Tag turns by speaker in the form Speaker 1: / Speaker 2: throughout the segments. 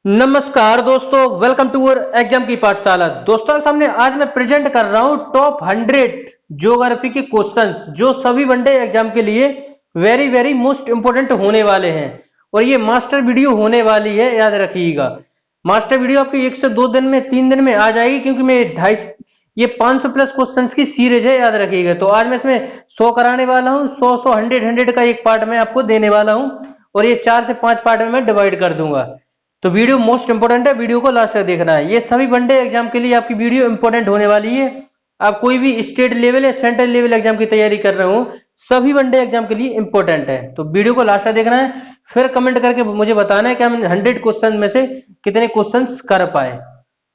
Speaker 1: नमस्कार दोस्तों, welcome to our exam की पाठशाला। दोस्तों सामने आज मैं प्रेजेंट कर रहा हूं टॉप 100 ज्योग्राफी के क्वेश्चंस जो सभी वनडे एग्जाम के लिए वेरी वेरी मोस्ट इंपोर्टेंट होने वाले हैं। और ये मास्टर वीडियो होने वाली है, याद रखिएगा। मास्टर वीडियो आपकी 1 से 2 दिन में 3 दिन में आ जाएगी, क्योंकि मैं 250 ये 500 प्लस क्वेश्चंस की सीरीज है, याद रखिएगा। तो आज मैं इसमें 100 कराने वाला हूँ। 100 100 का एक पार्ट मैं आपको देने वाला हूँ, और ये 4 से 5 पार्ट में मैं डिवाइड कर दूंगा। तो वीडियो मोस्ट इंपोर्टेंट है, वीडियो को लास्ट तक देखना है। ये सभी वनडे एग्जाम के लिए आपकी वीडियो इंपोर्टेंट होने वाली है। आप कोई भी स्टेट लेवल या सेंट्रल लेवल एग्जाम की तैयारी कर रहे हो, सभी वनडे एग्जाम के लिए इंपोर्टेंट है। तो वीडियो को लास्ट तक देखना है, फिर कमेंट करके मुझे बताना है कि हम 100 क्वेश्चन में से कितने क्वेश्चन कर पाए।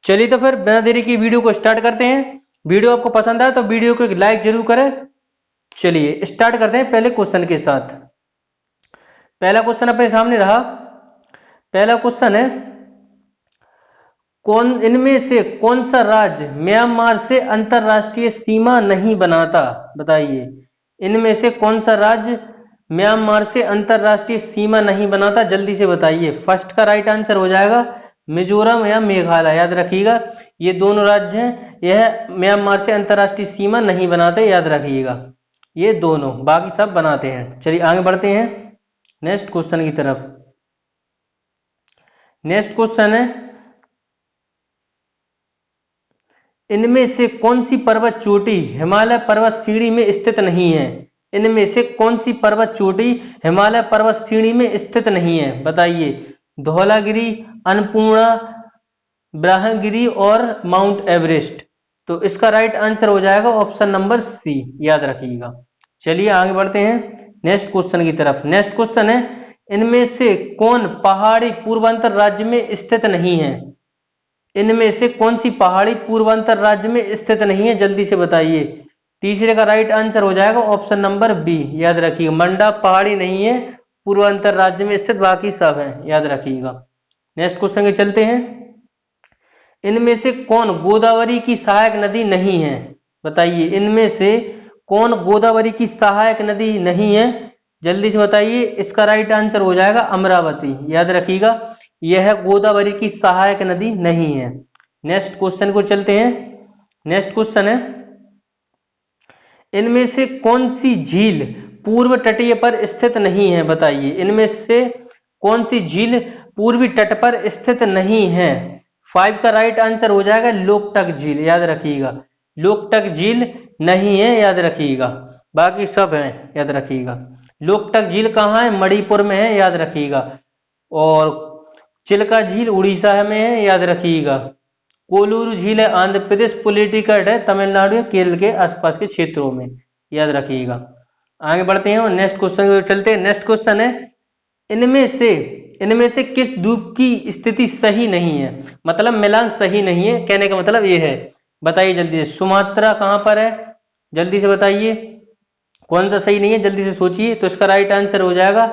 Speaker 1: चलिए तो फिर बिना देरी की वीडियो को स्टार्ट करते हैं। वीडियो आपको पसंद आए तो वीडियो को एक लाइक जरूर करें। चलिए स्टार्ट करते हैं पहले क्वेश्चन के साथ। पहला क्वेश्चन अपने सामने रहा। पहला क्वेश्चन है, कौन इनमें से कौन सा राज्य म्यांमार से अंतरराष्ट्रीय सीमा नहीं बनाता? बताइए, इनमें से कौन सा राज्य म्यांमार से अंतरराष्ट्रीय सीमा नहीं बनाता? जल्दी से बताइए। फर्स्ट का राइट आंसर हो जाएगा मिजोरम या मेघालय। याद रखिएगा, ये दोनों राज्य हैं, यह म्यांमार से अंतरराष्ट्रीय सीमा नहीं बनाते, याद रखिएगा। ये दोनों, बाकी सब बनाते हैं। चलिए आगे बढ़ते हैं नेक्स्ट क्वेश्चन की तरफ। नेक्स्ट क्वेश्चन है, इनमें से कौन सी पर्वत चोटी हिमालय पर्वत श्रेणी में स्थित नहीं है? इनमें से कौन सी पर्वत चोटी हिमालय पर्वत श्रेणी में स्थित नहीं है? बताइए। धौलागिरी, अन्नपूर्णा, ब्रह्मगिरी और माउंट एवरेस्ट। तो इसका राइट आंसर हो जाएगा ऑप्शन नंबर सी, याद रखिएगा। चलिए आगे बढ़ते हैं नेक्स्ट क्वेश्चन की तरफ। नेक्स्ट क्वेश्चन है, इनमें से कौन पहाड़ी पूर्वांचल राज्य में स्थित नहीं है? इनमें से कौन सी पहाड़ी पूर्वांचल राज्य में स्थित नहीं है? जल्दी से बताइए। तीसरे का राइट आंसर हो जाएगा ऑप्शन नंबर बी, याद रखिएगा। मंडा पहाड़ी नहीं है पूर्वांचल राज्य में स्थित, बाकी सब है, याद रखिएगा। नेक्स्ट क्वेश्चन के चलते हैं। इनमें से कौन गोदावरी की सहायक नदी नहीं है? बताइए, इनमें से कौन गोदावरी की सहायक नदी नहीं है? जल्दी से बताइए। इसका राइट आंसर हो जाएगा अमरावती, याद रखिएगा। यह गोदावरी की सहायक नदी नहीं है। नेक्स्ट क्वेश्चन को चलते हैं। नेक्स्ट क्वेश्चन है, इनमें से कौन सी झील पूर्व तटीय पर स्थित नहीं है? बताइए, इनमें से कौन सी झील पूर्वी तट पर स्थित नहीं है? 5 का राइट आंसर हो जाएगा लोकटक झील, याद रखिएगा। लोकटक झील नहीं है, याद रखिएगा। बाकी सब है, याद रखिएगा। लोकटक झील कहाँ है? मणिपुर में है, याद रखिएगा। और चिल्का झील उड़ीसा में है, याद रखिएगा। कोलूरू झील है आंध्र प्रदेश, पुलिटिकट है तमिलनाडु या केरल के आसपास के क्षेत्रों में, याद रखिएगा। आगे बढ़ते हैं और नेक्स्ट क्वेश्चन को चलते हैं। नेक्स्ट क्वेश्चन है, इनमें से किस द्वीप की स्थिति सही नहीं है? मतलब मिलान सही नहीं है, कहने का मतलब ये है। बताइए जल्दी से। सुमात्रा कहां पर है? जल्दी से बताइए। कौन सा सही नहीं है? जल्दी से सोचिए। तो इसका राइट आंसर हो जाएगा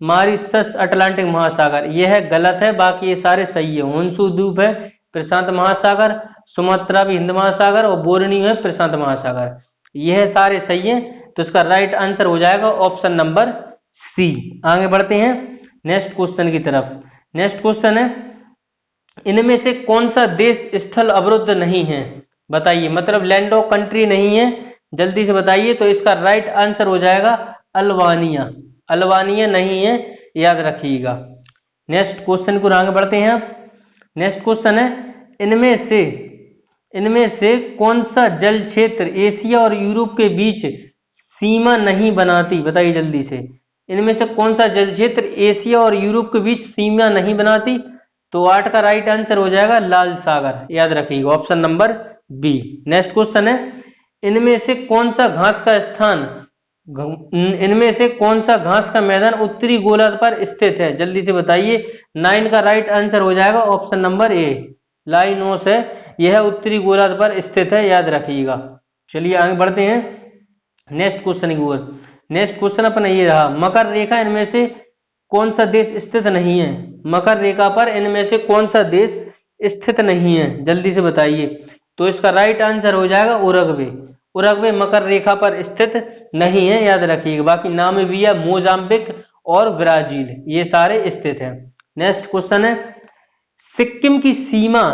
Speaker 1: मॉरिशस, अटलांटिक महासागर। यह गलत है, बाकी ये सारे सही है। होन्शु द्वीप है प्रशांत महासागर, सुमात्रा भी हिंद महासागर, और बोर्नियो है प्रशांत महासागर। यह सारे सही है, तो इसका राइट आंसर हो जाएगा ऑप्शन नंबर सी। आगे बढ़ते हैं नेक्स्ट क्वेश्चन की तरफ। नेक्स्ट क्वेश्चन है, इनमें से कौन सा देश स्थल अवरुद्ध नहीं है? बताइए, मतलब लैंड ऑफ कंट्री नहीं है। जल्दी से बताइए। तो इसका राइट आंसर हो जाएगा अल्बानिया। अल्बानिया नहीं है, याद रखिएगा। नेक्स्ट क्वेश्चन को आगे बढ़ते हैं आप। नेक्स्ट क्वेश्चन है, इनमें से कौन सा जल क्षेत्र एशिया और यूरोप के बीच सीमा नहीं बनाती? बताइए जल्दी से। इनमें से कौन सा जल क्षेत्र एशिया और यूरोप के बीच सीमा नहीं बनाती? तो 8 का राइट आंसर हो जाएगा लाल सागर, याद रखिएगा। Option number B. Next question है, इनमें से कौन सा घास का स्थान इनमें से कौन सा घास का मैदान उत्तरी गोलार्ध पर स्थित है? जल्दी से बताइए। 9 का राइट आंसर हो जाएगा ऑप्शन नंबर ए, लाइनोस है। यह उत्तरी गोलार्ध पर स्थित है, याद रखिएगा। चलिए आगे बढ़ते हैं नेक्स्ट क्वेश्चन की ओर। नेक्स्ट क्वेश्चन अपना ये रहा, मकर रेखा इनमें से कौन सा देश स्थित नहीं है? मकर रेखा पर इनमें से कौन सा देश स्थित नहीं है? जल्दी से बताइए। तो इसका राइट आंसर हो जाएगा उरुग्वे। उरुग्वे मकर रेखा पर स्थित नहीं है, याद रखिएगा। बाकी नामीबिया, मोजाम्बिक और ब्राजील, ये सारे स्थित हैं। नेक्स्ट क्वेश्चन है, सिक्किम की सीमा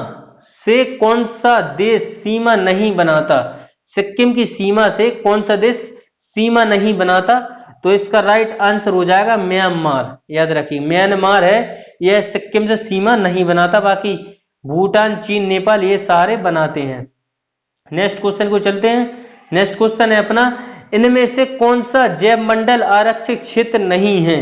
Speaker 1: से कौन सा देश सीमा नहीं बनाता? सिक्किम की सीमा से कौन सा देश सीमा नहीं बनाता? तो इसका राइट आंसर हो जाएगा म्यांमार। याद रखिए म्यांमार है, यह सिक्किम से सीमा नहीं बनाता, बाकी भूटान, चीन, नेपाल ये सारे बनाते हैं। नेक्स्ट क्वेश्चन को चलते हैं। नेक्स्ट क्वेश्चन है अपना, इनमें से कौन सा जैव मंडल आरक्षित क्षेत्र नहीं है?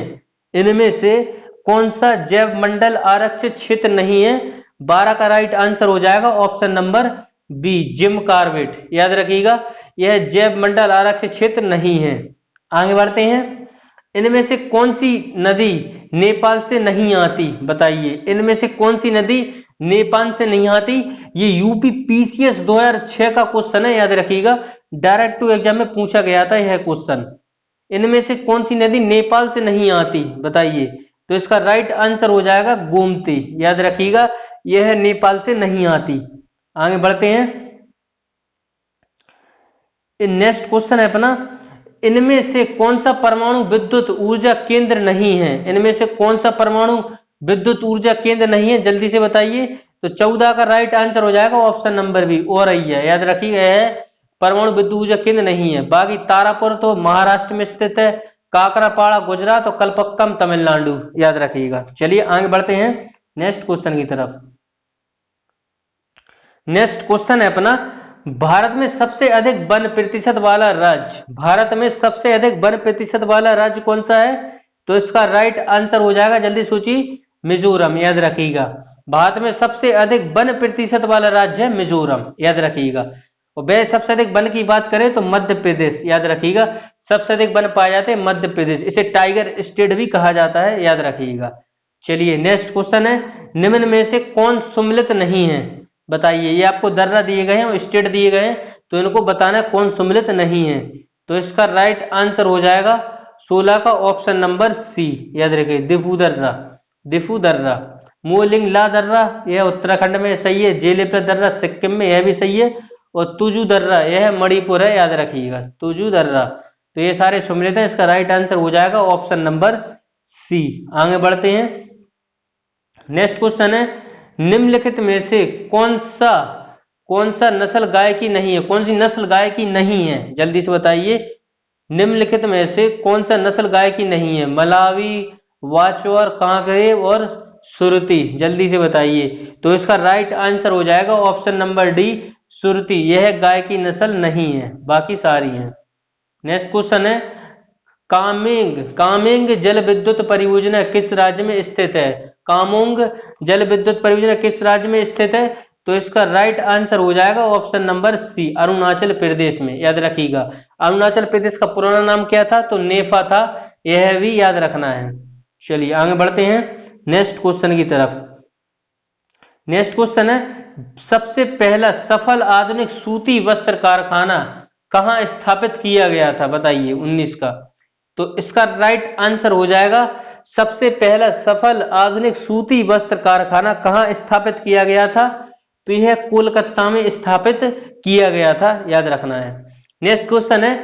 Speaker 1: इनमें से कौन सा जैव मंडल आरक्षित क्षेत्र नहीं है? 12 का राइट आंसर हो जाएगा option number B, Jim Corbett. याद रखिएगा यह जैव मंडल आरक्षित क्षेत्र नहीं है। आगे बढ़ते हैं। इनमें से कौन सी नदी नेपाल से नहीं आती? बताइए इनमें से कौन सी नदी नेपाल से नहीं आती? ये यूपी पीसीएस 2006 का क्वेश्चन है, याद रखिएगा डायरेक्ट टू एग्जाम में पूछा गया था यह क्वेश्चन। इनमें से कौन सी नदी नेपाल से नहीं आती बताइए? तो इसका राइट आंसर हो जाएगा गोमती। याद रखिएगा यह नेपाल से नहीं आती। आगे बढ़ते हैं। नेक्स्ट क्वेश्चन है अपना, इनमें से कौन सा परमाणु विद्युत ऊर्जा केंद्र नहीं है? इनमें से कौन सा परमाणु विद्युत ऊर्जा केंद्र नहीं है? जल्दी से बताइए। तो 14 का राइट आंसर हो जाएगा ऑप्शन नंबर बी, औरैया। याद रखिएगा यह परमाणु विद्युत ऊर्जा केंद्र नहीं है। बाकी तारापुर तो महाराष्ट्र में स्थित है, काकरापाड़ा गुजरात और कलपक्कम तमिलनाडु। याद रखिएगा। चलिए आगे बढ़ते हैं नेक्स्ट क्वेश्चन की तरफ। नेक्स्ट क्वेश्चन है अपना, भारत में सबसे अधिक वन प्रतिशत वाला राज्य, भारत में सबसे अधिक वन प्रतिशत वाला राज्य कौन सा है? तो इसका राइट आंसर हो जाएगा, जल्दी सोचिए, मिजोरम। याद रखिएगा भारत में सबसे अधिक वन प्रतिशत वाला राज्य है मिजोरम। याद रखिएगा। और वह सबसे अधिक वन की बात करें तो मध्य प्रदेश। याद रखिएगा सबसे अधिक वन पाए जाते हैं मध्य प्रदेश, इसे टाइगर स्टेट भी कहा जाता है। याद रखिएगा। चलिए नेक्स्ट क्वेश्चन है, निम्न में से कौन सम्मिलित नहीं है? बताइए। ये आपको दर्रा दिए गए हैं और स्टेट दिए गए हैं, तो इनको बताना है कौन सम्मिलित नहीं है। तो इसका राइट आंसर हो जाएगा 16 का ऑप्शन नंबर सी। याद रखिए दिफू दर्रा, दिफू दर्रा। मोलिंग ला दर्रा यह उत्तराखंड में सही है, जेलेपा दर्रा सिक्किम में यह भी सही है, और तुजू दर्रा यह मणिपुर है। याद रखिएगा तुजू दर्रा। तो ये सारे सम्मिलित हैं, इसका राइट आंसर हो जाएगा ऑप्शन नंबर सी। आगे बढ़ते हैं। नेक्स्ट क्वेश्चन है, निम्नलिखित में से कौन सा नस्ल गाय की नहीं है? कौन सी नस्ल गाय की नहीं है? जल्दी से बताइए। निम्नलिखित में से कौन सा नस्ल गाय की नहीं है? मलावी, वाचौर, कांकरेव और सुरती। जल्दी से बताइए। तो इसका राइट आंसर हो जाएगा ऑप्शन नंबर डी, सुरती। यह गाय की नस्ल नहीं है, बाकी सारी हैं। नेक्स्ट क्वेश्चन है, कामेंग जल विद्युत परियोजना किस राज्य में स्थित है? कामोंग जल विद्युत परियोजना किस राज्य में स्थित है? तो इसका राइट आंसर हो जाएगा ऑप्शन नंबर सी, अरुणाचल प्रदेश में। याद रखिएगा अरुणाचल प्रदेश का पुराना नाम क्या था? तो नेफा था, यह भी याद रखना है। चलिए आगे बढ़ते हैं नेक्स्ट क्वेश्चन की तरफ। नेक्स्ट क्वेश्चन है, सबसे पहला सफल आधुनिक सूती वस्त्र कारखाना कहां स्थापित किया गया था? बताइए 19 का। तो इसका राइट आंसर हो जाएगा, सबसे पहला सफल आधुनिक सूती वस्त्र कारखाना कहां स्थापित किया गया था? तो यह कोलकाता में स्थापित किया गया था। याद रखना है। नेक्स्ट क्वेश्चन है,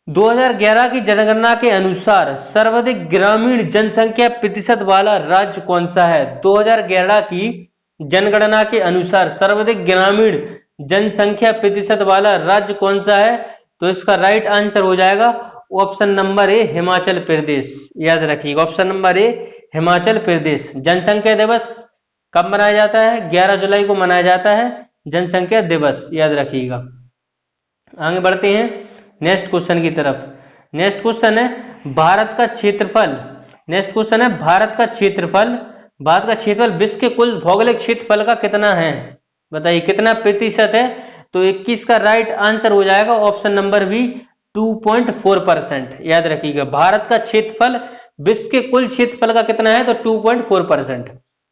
Speaker 1: 2011 की जनगणना के अनुसार सर्वाधिक ग्रामीण जनसंख्या प्रतिशत वाला राज्य कौन सा है? 2011 की जनगणना के अनुसार सर्वाधिक ग्रामीण जनसंख्या प्रतिशत वाला राज्य कौन सा है? तो इसका राइट आंसर हो जाएगा option number A, Himachal Pradesh. याद रखिएगा option number A, Himachal Pradesh. जनसंख्या दिवस कब मनाया जाता है? 11 जुलाई को मनाया जाता है जनसंख्या दिवस। याद रखिएगा। आगे बढ़ते हैं नेक्स्ट क्वेश्चन की तरफ। नेक्स्ट क्वेश्चन है, भारत का क्षेत्रफल। नेक्स्ट क्वेश्चन है, भारत का क्षेत्रफल विश्व के कुल भौगोलिक क्षेत्रफल का कितना है? बताइए कितना प्रतिशत है? तो 21 का राइट आंसर हो जाएगा ऑप्शन नंबर बी, 2.4%। याद रखिएगा भारत का क्षेत्रफल विश्व के कुल क्षेत्रफल का कितना है? तो 2.4%।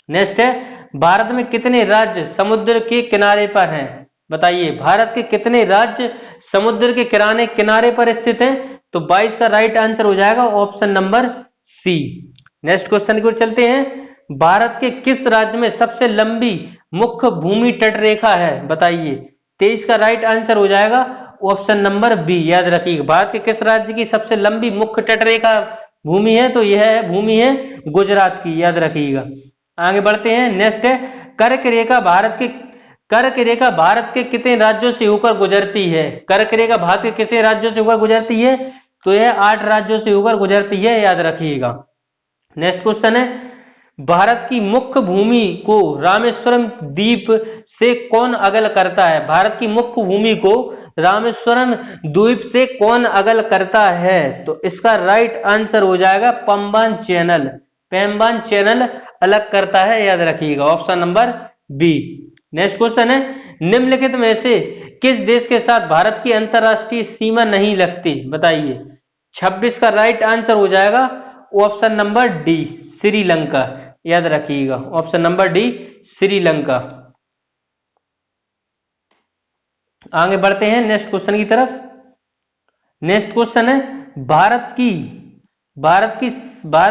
Speaker 1: नेक्स्ट है, भारत में कितने राज्य समुद्र के किनारे पर हैं? बताइए भारत के कितने राज्य समुद्र के किनारे पर स्थित हैं? तो 22 का राइट आंसर हो जाएगा option number C. Next question की ओर चलते हैं, भारत के किस राज्य में सबसे लंबी मुख्य भूमि तट रेखा है? बताइए। 23 का राइट आंसर हो जाएगा ऑप्शन नंबर बी। याद रखिएगा भारत के किस राज्य की सबसे लंबी मुख्य तट रेखा भूमि है? तो यह भूमि है गुजरात की। याद रखिएगा। आगे बढ़ते हैं। नेक्स्ट है कर्क रेखा भारत के कितने राज्यों से होकर गुजरती है? कर्क रेखा भारत के कितने राज्यों से होकर गुजरती है? तो यह 8 राज्यों से होकर गुजरती है, याद रखिएगा। नेक्स्ट क्वेश्चन है भारत की मुख्य भूमि को रामेश्वरम द्वीप से कौन अलग करता है? भारत की मुख्य भूमि को रामेश्वरम द्वीप से कौन अलग करता है? तो इसका राइट आंसर हो जाएगा पंबान चैनल। पेम्बान चैनल अलग करता है, याद रखिएगा, option number B. Next question है निम्नलिखित में से किस देश के साथ भारत की अंतरराष्ट्रीय सीमा नहीं लगती? बताइए। 26 का राइट आंसर हो जाएगा ऑप्शन नंबर डी, श्रीलंका, याद रखिएगा, ऑप्शन नंबर डी, श्रीलंका। आगे बढ़ते हैं नेक्स्ट क्वेश्चन की तरफ। नेक्स्ट क्वेश्चन है भारत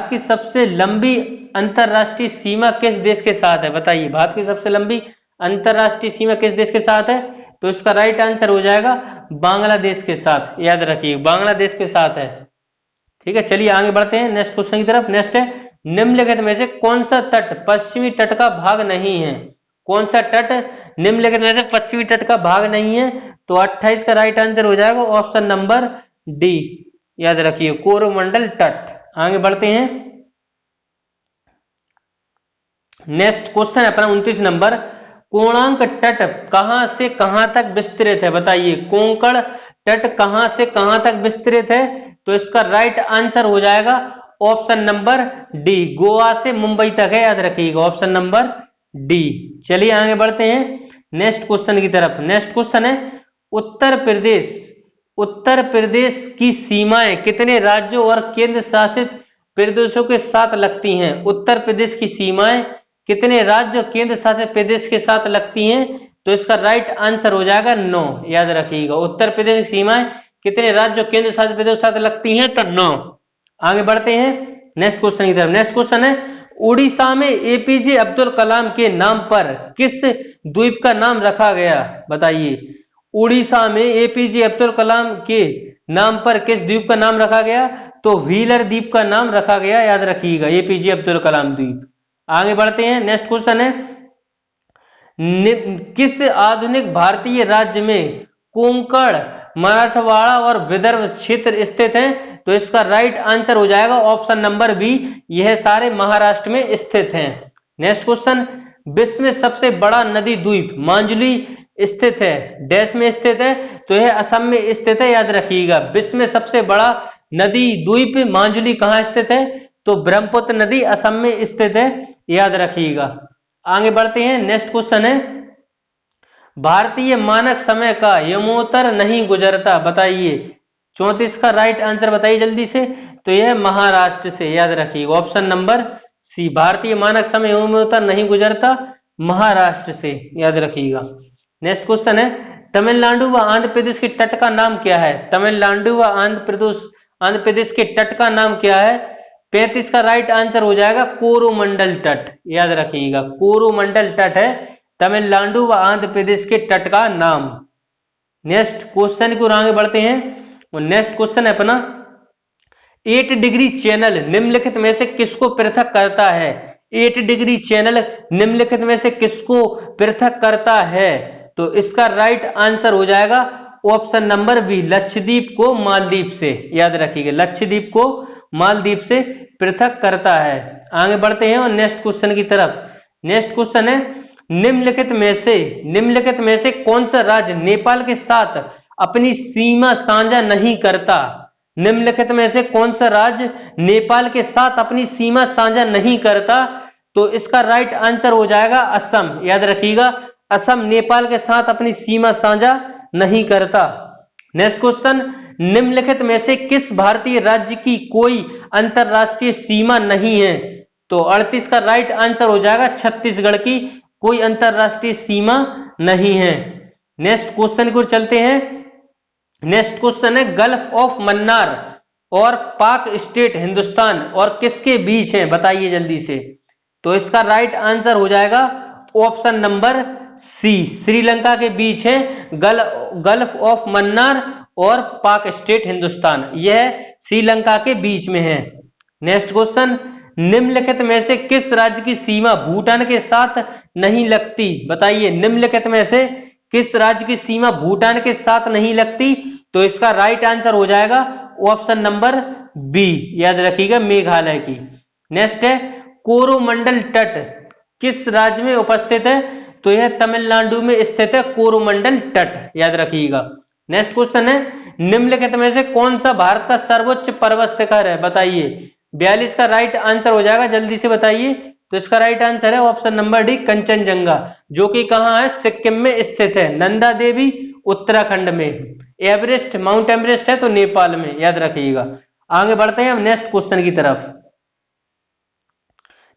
Speaker 1: की सबसे लंबी अंतरराष्ट्रीय सीमा किस देश के साथ है? बताइए, भारत की सबसे लंबी अंतरराष्ट्रीय सीमा किस देश के साथ है? तो इसका राइट आंसर हो जाएगा बांग्लादेश के साथ, याद रखिए, बांग्लादेश के साथ है। ठीक है, चलिए आगे बढ़ते हैं नेक्स्ट क्वेश्चन की तरफ। नेक्स्ट है निम्नलिखित में से कौन सा तट पश्चिमी तट का भाग नहीं है? कौन सा तट निम्नलिखित में से पश्चिमी तट का भाग नहीं है? तो 28 का राइट आंसर हो जाएगा ऑप्शन नंबर डी, याद रखिए, कोरोमंडल तट। आगे बढ़ते हैं नेक्स्ट क्वेश्चन है अपना 29 नंबर। कोणार्क तट कहां से कहां तक विस्तृत है? बताइए, कोंकण तट कहां से कहां तक विस्तृत है? तो इसका राइट आंसर हो जाएगा ऑप्शन नंबर डी, गोवा से मुंबई तक है, याद रखिएगा, ऑप्शन नंबर डी। चलिए आगे बढ़ते हैं नेक्स्ट क्वेश्चन की तरफ। नेक्स्ट क्वेश्चन है उत्तर प्रदेश की सीमाएं कितने राज्यों और केंद्र शासित प्रदेशों के साथ लगती हैं? उत्तर प्रदेश की सीमाएं कितने राज्य और केंद्र शासित प्रदेश के साथ लगती हैं? तो इसका राइट आंसर हो जाएगा 9, याद रखिएगा, उत्तर प्रदेश की सीमाएं कितने राज्य और केंद्र शासित प्रदेश के साथ लगती हैं? तो 9। आगे बढ़ते हैं नेक्स्ट क्वेश्चन की तरफ। नेक्स्ट क्वेश्चन है उड़ीसा में एपीजे अब्दुल कलाम के नाम पर किस द्वीप का नाम रखा गया? बताइए, उड़ीसा में एपीजे अब्दुल कलाम के नाम पर किस द्वीप का नाम रखा गया? तो व्हीलर द्वीप का नाम रखा गया, याद रखिएगा, एपीजे अब्दुल कलाम द्वीप। आगे बढ़ते हैं नेक्स्ट क्वेश्चन है किस आधुनिक भारतीय राज्य में कोंकण, मराठवाड़ा और विदर्भ क्षेत्र स्थित हैं? तो इसका राइट आंसर हो जाएगा ऑप्शन नंबर बी, यह सारे महाराष्ट्र में स्थित हैं। नेक्स्ट क्वेश्चन विश्व में सबसे बड़ा नदी द्वीप मांजुली स्थित है, डैश में स्थित है? तो यह असम में स्थित है, याद रखिएगा, विश्व में सबसे बड़ा नदी द्वीप मांजुली कहां स्थित है? तो ब्रह्मपुत्र नदी असम में स्थित है, याद रखिएगा। आगे बढ़ते हैं नेक्स्ट क्वेश्चन है भारतीय मानक समय का यमोत्तर नहीं गुजरता? बताइए, 34 का राइट आंसर बताइए जल्दी से। तो यह महाराष्ट्र से, याद रखिएगा, ऑप्शन नंबर सी, भारतीय मानक समय यमोत्तर नहीं गुजरता, महाराष्ट्र से, याद रखिएगा। नेक्स्ट क्वेश्चन है तमिलनाडु व आंध्र प्रदेश के तट का नाम क्या है? तमिलनाडु व आंध्र प्रदेश के तट का नाम क्या है? 35 का राइट आंसर हो जाएगा कोरोमंडल तट, याद रखिएगा, कोरोमंडल तट है तमिलनाडु व आंध्र प्रदेश के तट का नाम। नेक्स्ट क्वेश्चन की ओर आगे बढ़ते हैं। नेक्स्ट क्वेश्चन है अपना 8 डिग्री चैनल निम्नलिखित में से किसको पृथक करता है? 8 डिग्री चैनल निम्नलिखित में से किसको पृथक करता है? तो इसका राइट आंसर हो जाएगा ऑप्शन नंबर बी, लक्षद्वीप को मालदीव से, याद रखिएगा, लक्षद्वीप को मालदीव से पृथक करता है। आगे बढ़ते हैं और नेक्स्ट क्वेश्चन की तरफ। नेक्स्ट क्वेश्चन है निम्नलिखित में से कौन सा राज्य नेपाल के साथ अपनी सीमा साझा नहीं करता? निम्नलिखित में से कौन सा राज्य नेपाल के साथ अपनी सीमा साझा नहीं करता? तो इसका राइट आंसर हो जाएगा असम, याद रखिएगा, असम नेपाल के साथ अपनी सीमा साझा नहीं करता। नेक्स्ट क्वेश्चन निम्नलिखित में से किस भारतीय राज्य की कोई अंतरराष्ट्रीय सीमा नहीं है? तो 38 का राइट आंसर हो जाएगा छत्तीसगढ़ की कोई अंतरराष्ट्रीय सीमा नहीं है। नेक्स्ट क्वेश्चन की ओर चलते हैं। नेक्स्ट क्वेश्चन है गल्फ ऑफ मन्नार और पाक स्टेट हिंदुस्तान और किसके बीच है? बताइए जल्दी से। तो इसका राइट आंसर हो जाएगा ऑप्शन नंबर सी, श्रीलंका के बीच है गल्फ ऑफ मन्नार और पाक स्टेट हिंदुस्तान, यह श्रीलंका के बीच में है। नेक्स्ट क्वेश्चन निम्नलिखित में से किस राज्य की सीमा भूटान के साथ नहीं लगती? बताइए, निम्नलिखित में से किस राज्य की सीमा भूटान के साथ नहीं लगती? तो इसका राइट आंसर हो जाएगा ऑप्शन नंबर बी, याद रखिएगा, मेघालय की। नेक्स्ट है कोरोमंडल तट किस राज्य में उपस्थित है? तो यह तमिलनाडु में स्थित है कोरोमंडल तट, याद रखिएगा। नेक्स्ट क्वेश्चन है निम्नलिखित में से कौन सा भारत का सर्वोच्च पर्वत शिखर है? बताइए। 42 का राइट आंसर हो जाएगा, जल्दी से बताइए। तो इसका राइट आंसर है ऑप्शन नंबर डी, कंचनजंगा, जो कि कहाँ है? सिक्किम में स्थित है। नंदा देवी उत्तराखंड में। एवरेस्ट, माउंट एवरेस्ट है तो नेपाल में, याद रखिएगा। आगे बढ़ते हैं हम नेक्स्ट क्वेश्चन की तरफ।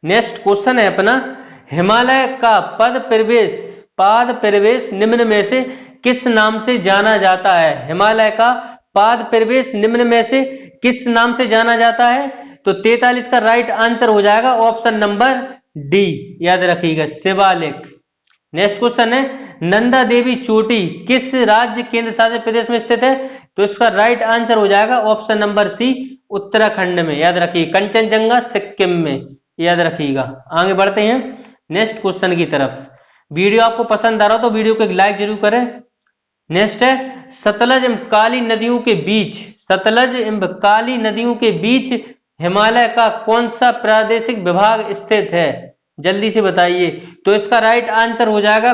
Speaker 1: नेक्स्ट क्वेश्चन है अपना, हिमालय का पाद प्रवेश निम्न में से किस नाम से जाना जाता है? हिमालय का पाद प्रवेश निम्न में से किस नाम से जाना जाता है? तो 43 का राइट आंसर हो जाएगा ऑप्शन नंबर डी, याद रखिएगा, शिवालिक। नेक्स्ट क्वेश्चन है नंदा देवी चोटी किस राज्य केंद्र शासित प्रदेश में स्थित है? तो इसका राइट आंसर हो जाएगा ऑप्शन नंबर सी, उत्तराखंड में, याद रखिए। कंचनजंगा सिक्किम में, याद रखिएगा। आगे बढ़ते हैं नेक्स्ट क्वेश्चन की तरफ। वीडियो आपको पसंद आ रहा हो तो वीडियो को एक लाइक जरूर करें। नेक्स्ट है सतलज एवं काली नदियों के बीच हिमालय का कौन सा प्रादेशिक विभाग स्थित है? जल्दी से बताइए। तो इसका राइट आंसर हो जाएगा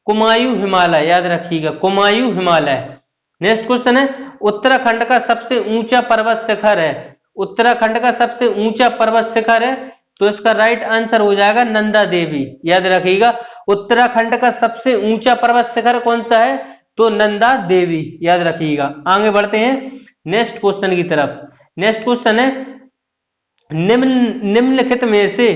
Speaker 1: कुमायूं हिमालय, याद रखिएगा, कुमायूं हिमालय। नेक्स्ट क्वेश्चन है उत्तराखंड का सबसे ऊंचा पर्वत शिखर है। उत्तराखंड का सबसे ऊंचा पर्वत शिखर है, तो इसका राइट आंसर हो जाएगा नंदा देवी, याद रखिएगा। उत्तराखंड का सबसे ऊंचा पर्वत शिखर कौन सा है? तो नंदा देवी, याद रखिएगा। आगे बढ़ते हैं नेक्स्ट क्वेश्चन की तरफ। नेक्स्ट क्वेश्चन है निम्नलिखित में से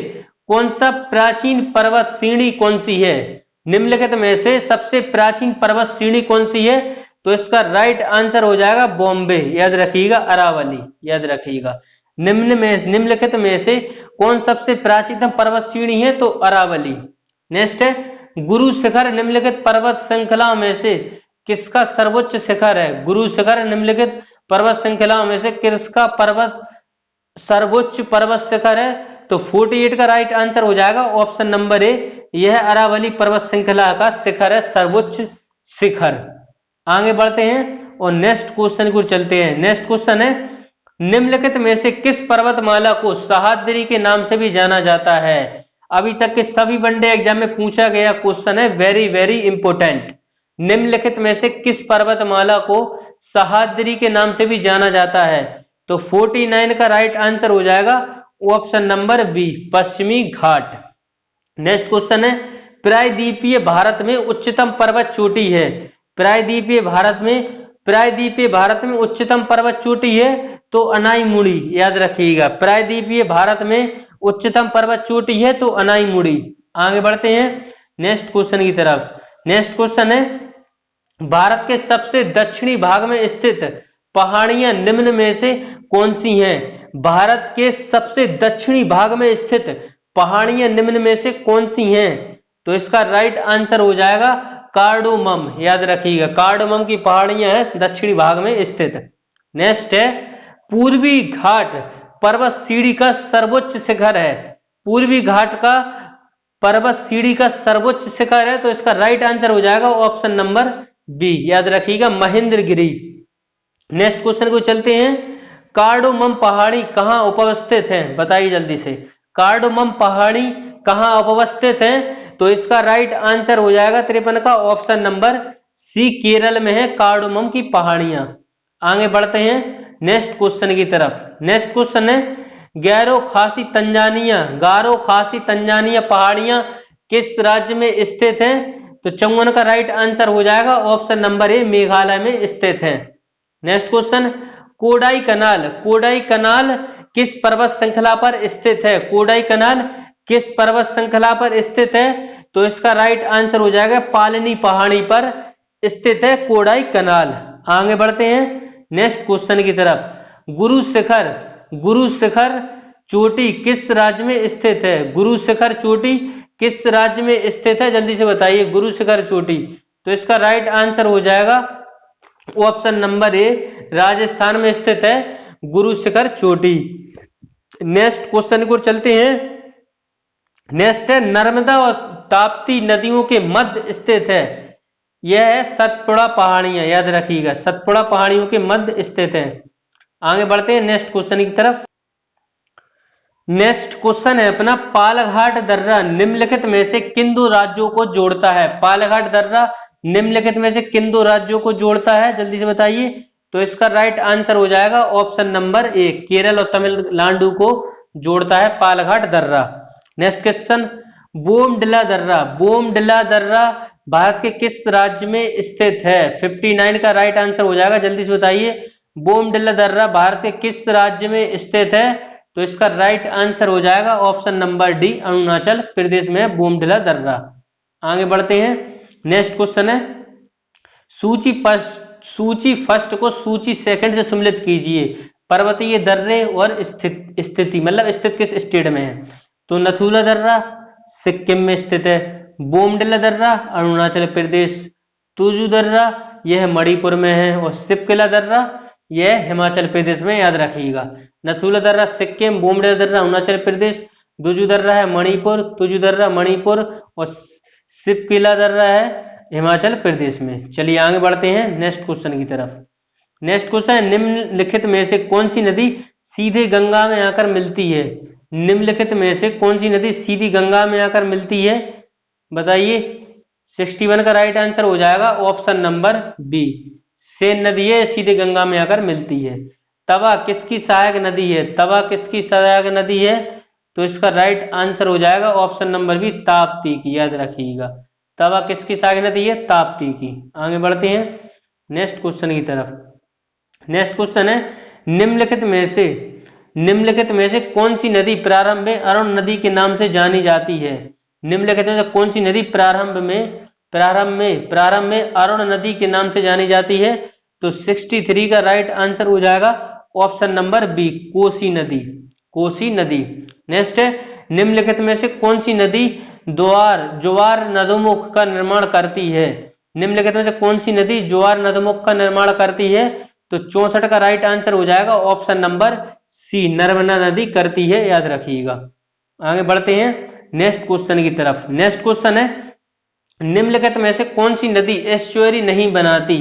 Speaker 1: कौन सा प्राचीन पर्वत श्रेणी कौन सी है? निम्नलिखित में से सबसे प्राचीन पर्वत श्रेणी कौन सी है? तो इसका राइट आंसर हो जाएगा बॉम्बे, याद रखिएगा, अरावली, याद रखिएगा। निम्नलिखित में से कौन सबसे प्राचीनतम पर्वत श्रेणी है? तो अरावली। नेक्स्ट है गुरु शिखर निम्नलिखित पर्वत श्रृंखला में से किसका सर्वोच्च शिखर है? गुरु शिखर निम्नलिखित पर्वत श्रृंखला में से किसका सर्वोच्च पर्वत शिखर है? तो 48 का राइट आंसर हो जाएगा ऑप्शन नंबर ए, यह अरावली पर्वत श्रृंखला का शिखर है, सर्वोच्च शिखर। आगे बढ़ते हैं और नेक्स्ट क्वेश्चन को चलते हैं। नेक्स्ट क्वेश्चन है निम्नलिखित में से किस पर्वतमाला को सह्याद्री के नाम से भी जाना जाता है? अभी तक के सभी वनडे एग्जाम में पूछा गया क्वेश्चन है, वेरी वेरी इंपोर्टेंट। निम्नलिखित में से किस पर्वतमाला को सह्याद्री के नाम से भी जाना जाता है? तो 49 का राइट आंसर हो जाएगा ऑप्शन नंबर बी, पश्चिमी घाट। नेक्स्ट क्वेश्चन है प्रायद्वीपीय भारत में उच्चतम पर्वत चोटी है। प्रायद्वीपीय भारत में उच्चतम पर्वत चोटी है तो अनाईमुड़ी, याद रखिएगा। प्रायद्वीपीय भारत में उच्चतम पर्वत चोटी है तो अनाईमुड़ी। आगे बढ़ते हैं नेक्स्ट क्वेश्चन की तरफ। नेक्स्ट क्वेश्चन है भारत के सबसे दक्षिणी भाग में स्थित पहाड़ियां निम्न में से कौन सी हैं? भारत के सबसे दक्षिणी भाग में स्थित पहाड़ियां निम्न में से कौन सी हैं? तो इसका राइट आंसर हो जाएगा कार्डोमम, याद रखिएगा। कार्डोमम की पहाड़ियां हैं दक्षिणी भाग में स्थित। नेक्स्ट है पूर्वी घाट पर्वत श्रेणी का सर्वोच्च शिखर है। पूर्वी घाट का पर्वत श्रेणी का सर्वोच्च शिखर है, तो इसका राइट आंसर हो जाएगा ऑप्शन नंबर बी, याद रखिएगा, महेंद्रगिरी। नेक्स्ट क्वेश्चन को चलते हैं कार्डोमम पहाड़ी कहां उपस्थित है? बताइए जल्दी से, कार्डोमम पहाड़ी कहां उपस्थित है? तो इसका राइट आंसर हो जाएगा 53 का ऑप्शन नंबर सी, केरल में है कार्डोमम की पहाड़ियां। आगे बढ़ते हैं नेक्स्ट क्वेश्चन की तरफ। नेक्स्ट क्वेश्चन है गारो खासी तंजानिया पहाड़ियां किस राज्य में स्थित हैं? तो 54 का राइट आंसर हो जाएगा ऑप्शन नंबर ए, मेघालय में स्थित है। नेक्स्ट क्वेश्चन कोडाई कनाल किस पर्वत श्रृंखला पर स्थित है? कोडाई कनाल किस पर्वत श्रृंखला पर स्थित है? तो इसका राइट आंसर हो जाएगा पालनी पहाड़ी पर स्थित है कोडाई कनाल। आगे बढ़ते हैं नेक्स्ट क्वेश्चन की तरफ। गुरु शिखर चोटी किस राज्य में स्थित है? गुरु शिखर चोटी किस राज्य में स्थित है? जल्दी से बताइए। गुरु शिखर चोटी, तो इसका राइट आंसर हो जाएगा ऑप्शन नंबर ए, राजस्थान में स्थित है गुरु शिखर चोटी। नेक्स्ट क्वेश्चन को चलते हैं। नेक्स्ट है नर्मदा और ताप्ती नदियों के मध्य स्थित है। यह है सतपुड़ा पहाड़ियां, याद रखिएगा सतपुड़ा पहाड़ियों के मध्य स्थित है। आगे बढ़ते हैं नेक्स्ट क्वेश्चन की तरफ। नेक्स्ट क्वेश्चन है अपना, पालघाट दर्रा निम्नलिखित में से किन दो राज्यों को जोड़ता है? पालघाट दर्रा निम्नलिखित में से किन दो राज्यों को जोड़ता है, जल्दी से बताइए। तो इसका राइट आंसर हो जाएगा ऑप्शन नंबर ए, केरल और तमिलनाडु को जोड़ता है पालघाट दर्रा। नेक्स्ट क्वेश्चन, बोमडिला दर्रा, बोमडिला दर्रा भारत के किस राज्य में स्थित है? 59 का राइट आंसर हो जाएगा, जल्दी से बताइए। बोमडिला दर्रा भारत के किस राज्य में स्थित है? तो इसका राइट आंसर हो जाएगा option number D, Arunachal Pradesh में है बोमडिला दर्रा। आगे बढ़ते हैं। नेक्स्ट क्वेश्चन है, सूची फर्स्ट को सूची सेकंड से सम्मिलित कीजिए। पर्वतीय दर्रे और स्थिति मतलब स्थित किस स्टेट में है? तो नथुला दर्रा सिक्किम में स्थित है, बोमडिला दर्रा अरुणाचल प्रदेश, तुजू दर्रा यह मणिपुर में है और सिपकिला दर्रा यह हिमाचल प्रदेश में, याद रखिएगा। नथुला दर्रा सिक्किम, बोमडिला दर्रा अरुणाचल प्रदेश, दुजू दर्रा है मणिपुर, तुजू दर्रा मणिपुर और सिपकिला दर्रा है हिमाचल प्रदेश में। चलिए आगे बढ़ते हैं नेक्स्ट क्वेश्चन की तरफ। नेक्स्ट क्वेश्चन है, निम्नलिखित में से कौन सी नदी सीधे गंगा में आकर मिलती है? निम्नलिखित में से कौन सी नदी सीधी गंगा में आकर मिलती है, बताइए। 61 का राइट आंसर हो जाएगा ऑप्शन नंबर बी, सेन नदी है सीधे गंगा में आकर मिलती है। तवा किसकी सहायक नदी है? तवा किसकी सहायक नदी है? तो इसका राइट आंसर हो जाएगा ऑप्शन नंबर बी, ताप्ती की, याद रखिएगा। तवा किसकी सहायक नदी है? ताप्ती की। आगे बढ़ते हैं नेक्स्ट क्वेश्चन की तरफ। नेक्स्ट क्वेश्चन है, निम्नलिखित में से कौन सी नदी प्रारंभ में अरुण नदी के नाम से जानी जाती है? निम्नलिखित में से कौन सी नदी प्रारंभ में अरुण नदी के नाम से जानी जाती है? तो 63 का राइट आंसर हो जाएगा ऑप्शन नंबर बी, कोसी नदी, कोसी नदी। नेक्स्ट है, निम्नलिखित में से कौन सी नदी ज्वार नदोमुख का निर्माण करती है? निम्नलिखित में से कौन सी नदी ज्वार नदोमुख का निर्माण करती है? तो 64 का राइट आंसर हो जाएगा ऑप्शन नंबर सी, नर्मदा नदी करती है, याद रखिएगा। आगे बढ़ते हैं नेक्स्ट क्वेश्चन की तरफ। नेक्स्ट क्वेश्चन है, निम्नलिखित में से कौन सी नदी एस्चुअरी नहीं बनाती?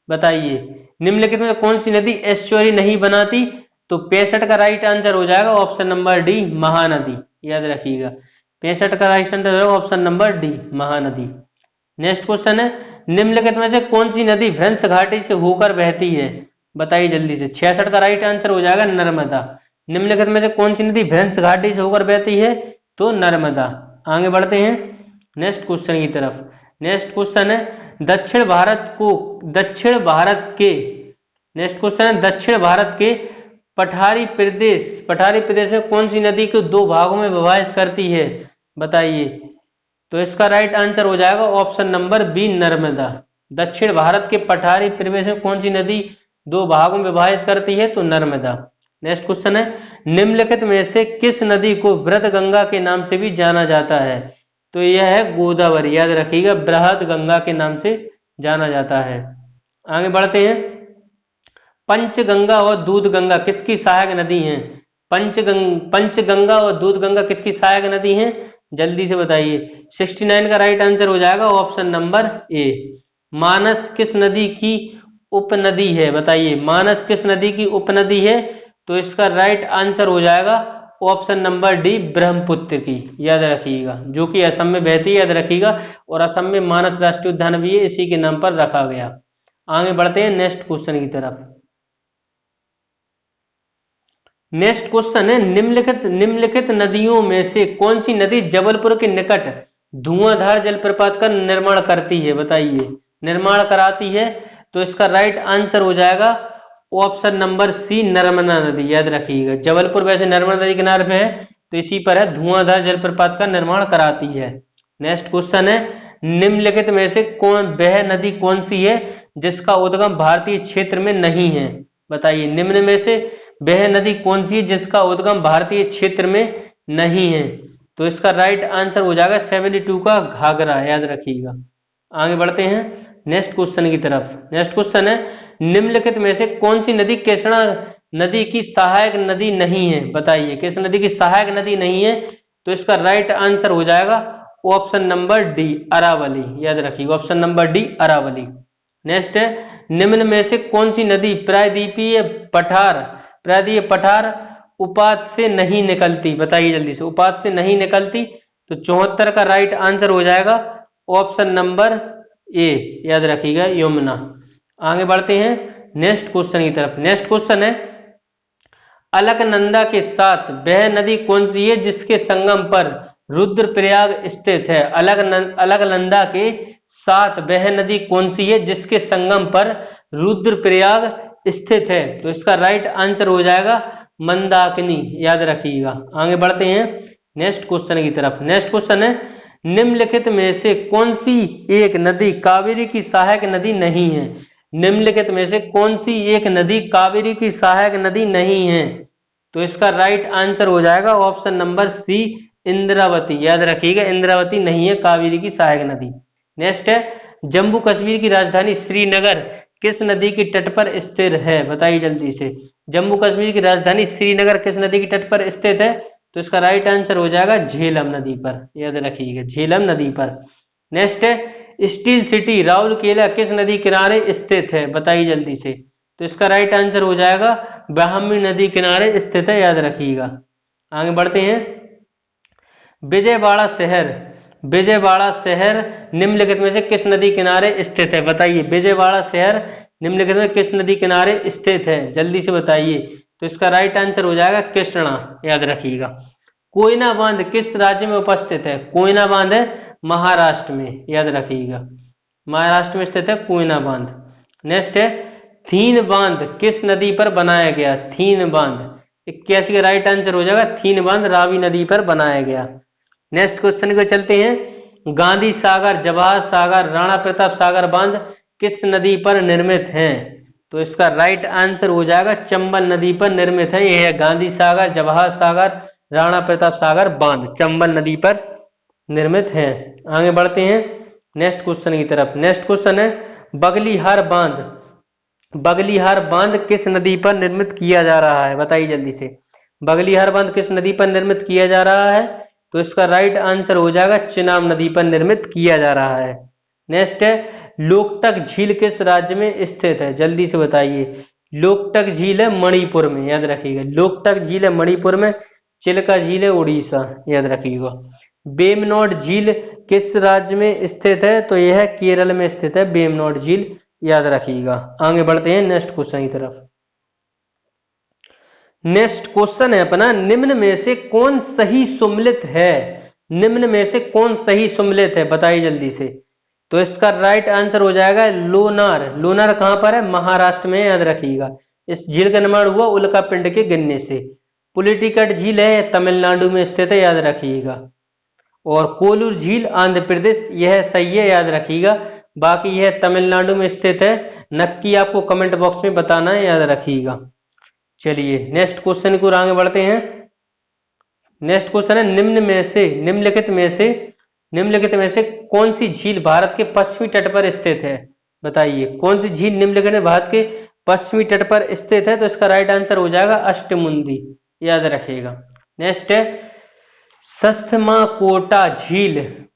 Speaker 1: बताइए, निम्नलिखित में कौन सी नदी एस्चुअरी नहीं बनाती? तो 65 का राइट आंसर हो जाएगा ऑप्शन नंबर डी, महानदी, याद रखिएगा। 65 का राइट आंसर हो जाएगा option number D, Mahanadi. Next question है, निम्नलिखित में से कौन सी नदी भ्रंश घाटी से होकर बहती है? बताइए जल्दी से। 66 का राइट आंसर हो जाएगा नर्मदा। निम्नलिखित में से कौन सी नदी भ्रंश घाटी से होकर बहती है? तो नर्मदा। आगे बढ़ते हैं नेक्स्ट क्वेश्चन की तरफ। नेक्स्ट क्वेश्चन है, दक्षिण भारत के पठारी प्रदेश में कौन सी नदी को दो भागों में विभाजित करती है? बताइए। तो इसका राइट आंसर हो जाएगा ऑप्शन नंबर बी, नर्मदा। दक्षिण भारत के पठारी प्रदेश में कौन सी नदी दो भागों में विभाजित करती है? तो नर्मदा। नेक्स्ट क्वेश्चन है, निम्नलिखित में से किस नदी को बृहद गंगा के नाम से भी जाना जाता है? तो यह है गोदावरी, याद रखिएगा, बृहद गंगा के नाम से जाना जाता है। आगे बढ़ते हैं, पंचगंगा और दूधगंगा किसकी सहायक नदी हैं? पंचगंगा और दूधगंगा किसकी सहायक नदी हैं? जल्दी से बताइए। 69 का राइट आंसर हो जाएगा ऑप्शन नंबर ए, मानस किस नदी की उपनदी है? बताइए, मानस किस नदी की उपनदी है? तो इसका राइट आंसर हो जाएगा ऑप्शन नंबर डी, ब्रह्मपुत्र की, याद रखिएगा, जो कि असम में बहती है, याद रखिएगा। और असम में मानस राष्ट्रीय उद्यान भी है, इसी के नाम पर रखा गया। आगे बढ़ते हैं नेक्स्ट क्वेश्चन की तरफ। नेक्स्ट क्वेश्चन है, निम्नलिखित नदियों में से कौन सी नदी जबलपुर के निकट धुआंधार जलप्रपात का निर्माण करती है? बताइए, निर्माण कराती है। तो इसका राइट आंसर हो जाएगा ऑप्शन नंबर सी, नर्मदा नदी, याद रखिएगा। जबलपुर वैसे नर्मदा नदी किनारे पे है, तो इसी पर है, धुआंधार जलप्रपात का निर्माण कराती है। नेक्स्ट क्वेश्चन है, निम्नलिखित में से वह नदी कौन सी है जिसका उद्गम भारतीय क्षेत्र में नहीं है? बताइए, निम्न में से वह नदी कौन सी है जिसका उद्गम भारतीय क्षेत्र में नहीं है? तो इसका राइट आंसर हो जाएगा 72 का घाघरा, याद रखिएगा। आगे बढ़ते हैं नेक्स्ट क्वेश्चन की तरफ। नेक्स्ट क्वेश्चन है, निम्नलिखित में से कौन सी नदी कृष्णा नदी की सहायक नदी नहीं है? बताइए किस नदी की सहायक नदी नहीं है? तो इसका राइट आंसर हो जाएगा ऑप्शन नंबर डी, अरावली। याद रखिए option number D, Aravalli. Next है, निम्न में से कौन सी नदी प्रायद्वीपीय पठार उपात से नहीं निकलती? बताइए जल्दी से, उपात से नहीं निकलती। तो 74 का राइट आंसर हो जाएगा ऑप्शन नंबर ए, याद रखिएगा यमुना। आगे बढ़ते हैं नेक्स्ट क्वेश्चन की तरफ। नेक्स्ट क्वेश्चन है, अलकनंदा के साथ वह नदी कौन सी है जिसके संगम पर रुद्रप्रयाग स्थित है? अलकनंदा के साथ वह नदी कौन सी है जिसके संगम पर रुद्रप्रयाग स्थित है? तो इसका राइट आंसर हो जाएगा मंदाकिनी। याद रखिएगा। आगे बढ़ते हैं नेक्स्ट क्वेश्चन की तरफ। नेक्स्ट क्वेश्चन है, निम्नलिखित में से कौन सी एक नदी कावेरी की सहायक नदी नहीं है? निम्नलिखित में से कौन सी एक नदी कावेरी की सहायक नदी नहीं है? तो इसका राइट आंसर हो जाएगा ऑप्शन नंबर सी, इंद्रावती। याद रखिएगा इंद्रावती नहीं है कावेरी की सहायक नदी। नेक्स्ट है, जम्मू कश्मीर की राजधानी श्रीनगर किस नदी के तट पर स्थित है? बताइए जल्दी से, जम्मू कश्मीर की राजधानी श्रीनगर किस नदी के तट पर स्थित है? तो इसका राइट आंसर हो जाएगा झेलम नदी पर। याद रखिएगा झेलम नदी पर। नेक्स्ट है, स्टील सिटी राउरकेला किस नदी किनारे स्थित है? बताइए जल्दी से। तो इसका राइट आंसर हो जाएगा ब्राह्मणी नदी किनारे स्थित है। याद रखिएगा। आगे बढ़ते हैं, विजयवाड़ा शहर निम्नलिखित में से किस नदी किनारे स्थित है? बताइए विजयवाड़ा शहर निम्नलिखित में किस नदी किनारे स्थित है? जल्दी से बताइए। तो इसका राइट आंसर हो जाएगा कृष्णा। याद रखिएगा। कोयना बांध किस राज्य में उपस्थित है? कोयना बांध है महाराष्ट्र में। याद रखिएगा महाराष्ट्र में स्थित है कोयना बांध। नेक्स्ट है, थीन बांध किस नदी पर बनाया गया? थीन बांध 81 का राइट आंसर हो जाएगा थीन बांध रावी नदी पर बनाया गया। नेक्स्ट क्वेश्चन को चलते हैं, गांधी सागर, जवाहर सागर, राणा प्रताप सागर बांध किस नदी पर निर्मित हैं? तो इसका राइट आंसर हो जाएगा चंबल नदी पर निर्मित है। यह है गांधी सागर, जवाहर सागर, राणा प्रताप सागर बांध चंबल नदी पर निर्मित हैं। आगे बढ़ते हैं नेक्स्ट क्वेश्चन की तरफ। नेक्स्ट क्वेश्चन है, बगलिहार बांध किस नदी पर निर्मित किया जा रहा है? बताइए जल्दी से, बगलिहार बांध किस नदी पर निर्मित किया जा रहा है? तो इसका राइट आंसर हो जाएगा चिनाब नदी पर निर्मित किया जा रहा है। नेक्स्ट है, लोकटक झील किस राज्य में स्थित है? जल्दी से बताइए। लोकटक झील है मणिपुर में। याद रखिएगा लोकटक झील है मणिपुर में, चिल्का झील है उड़ीसा। याद रखिएगा। वेमनोड झील किस राज्य में स्थित है? तो यह केरल में स्थित है वेमनोड झील। याद रखिएगा। आगे बढ़ते हैं नेक्स्ट क्वेश्चन की तरफ। नेक्स्ट क्वेश्चन है अपना, निम्न में से कौन सही सुमेलित है? निम्न में से कौन सही सुमेलित है? बताइए जल्दी से। तो इसका राइट आंसर हो जाएगा लोनार। लोनार कहां पर है? महाराष्ट्र में। याद रखिएगा। इस झील का निर्माण हुआ उल्का पिंड के गिरने से। पुलिटिकट झील है तमिलनाडु में स्थित है। याद रखिएगा। और कोलूर झील आंध्र प्रदेश, यह सही है। याद रखिएगा। बाकी यह तमिलनाडु में स्थित है। नक्की आपको कमेंट बॉक्स में बताना है। याद रखिएगा। चलिए नेक्स्ट क्वेश्चन को आगे बढ़ते हैं। नेक्स्ट क्वेश्चन है, निम्नलिखित में से कौन सी झील भारत के पश्चिमी तट पर स्थित है? बताइए कौन सी झील निम्नलिखित में भारत के पश्चिमी तट पर स्थित है? तो इसका राइट आंसर हो जाएगा अष्टमुंदी। याद रखिएगा। नेक्स्ट है,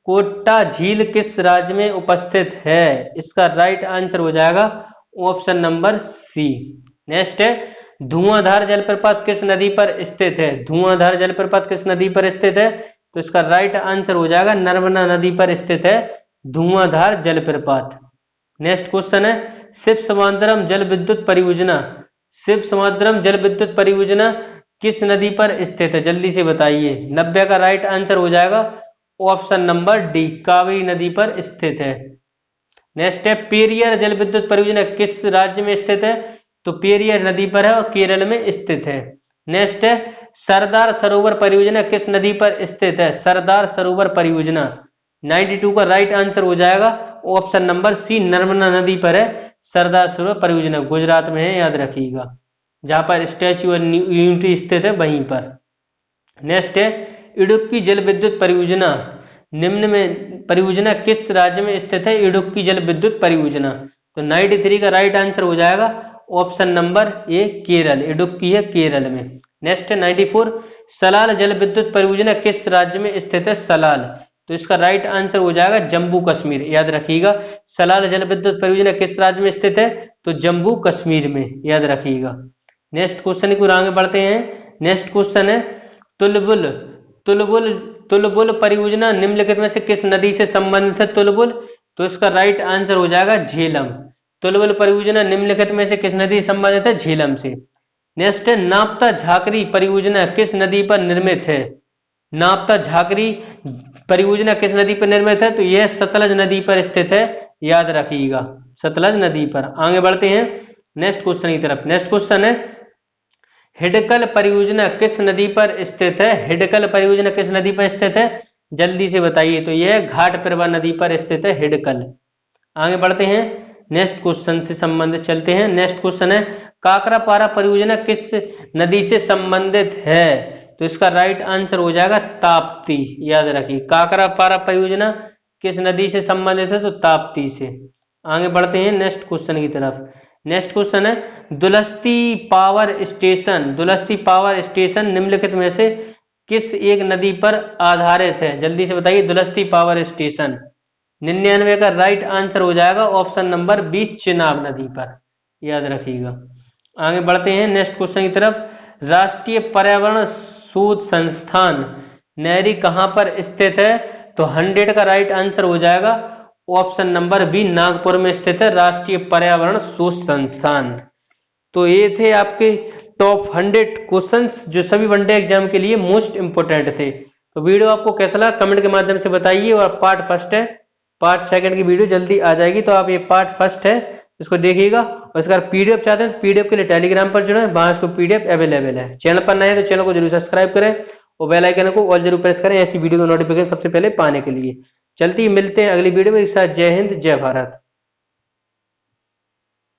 Speaker 1: कोटा झील किस राज्य में उपस्थित है? इसका राइट आंसर हो जाएगा ऑप्शन नंबर सी। नेक्स्ट है, धुआंधार जलप्रपात किस नदी पर स्थित है? धुआंधार जलप्रपात किस नदी पर स्थित है? तो इसका राइट आंसर हो जाएगा नर्मदा नदी पर स्थित है धुआंधार जलप्रपात। नेक्स्ट क्वेश्चन है, शिव समाद्रम जल विद्युत परियोजना किस नदी पर स्थित है? जल्दी से बताइए। 90 का राइट आंसर हो जाएगा ऑप्शन नंबर डी, कावेरी नदी पर स्थित है। नेक्स्ट है, पेरियार जल विद्युत परियोजना किस राज्य में स्थित है? तो पेरियार नदी पर है और केरल में स्थित है। नेक्स्ट है, सरदार सरोवर परियोजना किस नदी पर स्थित है? सरदार सरोवर परियोजना 92 का राइट आंसर हो जाएगा ऑप्शन नंबर सी, नर्मदा नदी पर है सरदार सरोवर परियोजना। गुजरात में है। याद रखिएगा। जहां पर स्टैच्यू ऑफ यूनिटी स्थित है वहीं पर। नेक्स्ट है, इडुक्की जल विद्युत परियोजना निम्न में परियोजना किस राज्य में स्थित है? इडुक्की जल विद्युत परियोजना। तो 93 का राइट आंसर हो जाएगा option number A Kerala, Idukki है केरल में। नेक्स्ट 94, सलाल जल विद्युत परियोजना किस राज्य में स्थित है? सलाल, तो इसका राइट आंसर हो जाएगा जम्मू कश्मीर। याद रखिएगा, सलाल जल विद्युत परियोजना किस राज्य में स्थित है? तो जम्मू कश्मीर में, याद रखिएगा। नेक्स्ट क्वेश्चन की ओर आगे बढ़ते हैं। नेक्स्ट क्वेश्चन है तुलबुल तुलबुल तुलबुल परियोजना निम्नलिखित में से किस नदी से संबंधित है? तुलबुल, तो इसका राइट आंसर हो जाएगा झेलम। तुलबुल परियोजना निम्नलिखित में से किस नदी से संबंधित है? झेलम से। नेक्स्ट है नाप्ता झाकरी परियोजना किस नदी पर निर्मित है? नाप्ता झाकरी परियोजना किस नदी पर निर्मित है? तो यह सतलज नदी पर स्थित है, याद रखिएगा, सतलज नदी पर। आगे बढ़ते हैं नेक्स्ट क्वेश्चन की तरफ। नेक्स्ट क्वेश्चन है हिडकल परियोजना किस नदी पर स्थित है? हिडकल परियोजना किस नदी पर स्थित है? जल्दी से बताइए। तो यह घाटप्रभा नदी पर स्थित है हिडकल। आगे बढ़ते हैं नेक्स्ट क्वेश्चन से संबंधित चलते हैं। नेक्स्ट क्वेश्चन है काकरापारा परियोजना किस नदी से संबंधित है? तो इसका राइट आंसर हो जाएगा ताप्ती। याद रखिए, काकरापारा परियोजना किस नदी से संबंधित है? तो ताप्ती से। आगे बढ़ते हैं नेक्स्ट क्वेश्चन की तरफ। नेक्स्ट क्वेश्चन है दुलस्ती पावर स्टेशन, दुलस्ती पावर स्टेशन निम्नलिखित में से किस एक नदी पर आधारित है? जल्दी से बताइए। दुलस्ती पावर स्टेशन 99 का राइट आंसर हो जाएगा ऑप्शन नंबर बी चिनाब नदी पर, याद रखिएगा। आगे बढ़ते हैं नेक्स्ट क्वेश्चन की तरफ। राष्ट्रीय पर्यावरण शोध संस्थान नहरी कहां पर स्थित है? तो 100 का राइट आंसर हो जाएगा ऑप्शन नंबर बी नागपुर में स्थित है राष्ट्रीय पर्यावरण शोध संस्थान। तो ये थे आपके टॉप 100 क्वेश्चंस जो सभी वनडे एग्जाम के लिए मोस्ट इंपोर्टेंट थे। तो वीडियो आपको कैसा लगा कमेंट के माध्यम से बताइए। और पार्ट फर्स्ट है, पार्ट सेकंड की वीडियो जल्दी आ जाएगी, तो आप ये पार्ट फर्स्ट है इसको देखिएगा। और इसका पीडीएफ चाहते हैं तो पीडीएफ के लिए टेलीग्राम पर जुड़े, वहां इसको पीडीएफ अवेलेबल है। चैनल पर नए हैं तो चैनल को जरूर सब्सक्राइब करें और बेल आइकन को ऑल जरूर प्रेस करें ऐसी वीडियो को नोटिफिकेशन सबसे पहले पाने के लिए। चलती मिलते हैं अगली वीडियो में। एक साथ जय हिंद जय भारत।